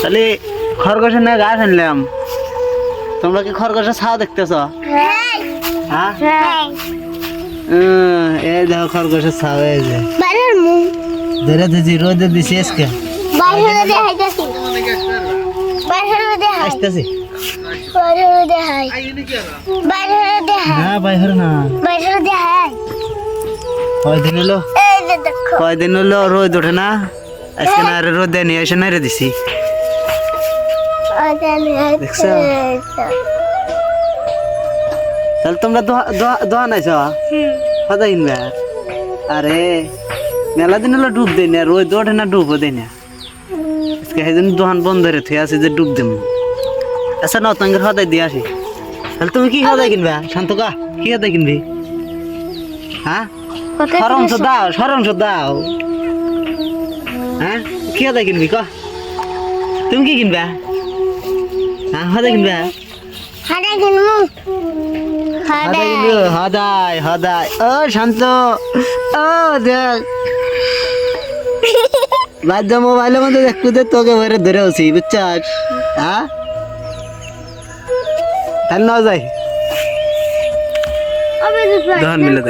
তাহলে খরগোশের না ঘাস আনলাম। তোমরা কি খরগোশের ছাও দেখতেছ? হ্যাঁ এই দেখো খরগোশের ছাও এই যে ধরে দিছি রোদে দিছি আজকে আসতেছি না বাইরে না কয়দিন হলো রোদ ওঠে না আজকে না রোদে নিয়ে এসে নাইরে দিছি দেখছো তাহলে তোমরা দোয়া নাইছ কথা কিনবে আরে মেলা দিন হলো ডুব দেয় না রোদ ওঠে না ডুবও দেয় না আজকে সেদিন দোকান বন্ধ রে থুয়ে আছে যে ডুব দেব আচ্ছা না তোমাকে সদাই দিয়ে আসি তাহলে তুমি কি সদাই কিনবা শান্তকা কি সদাই কিনবি হ্যাঁ সরংশ দাও হ্যাঁ কি সদাই কিনবি ক তুমি কি কিনবা হ্যাঁ সদাই কিনবা হদাই ও শান্ত ও দেখ বাদ মোবাইলের মধ্যে দেখতে দে তোকে ভরে ধরে আছি বুঝছাস হ্যাঁ তাহলে না যাই দোকান মিলে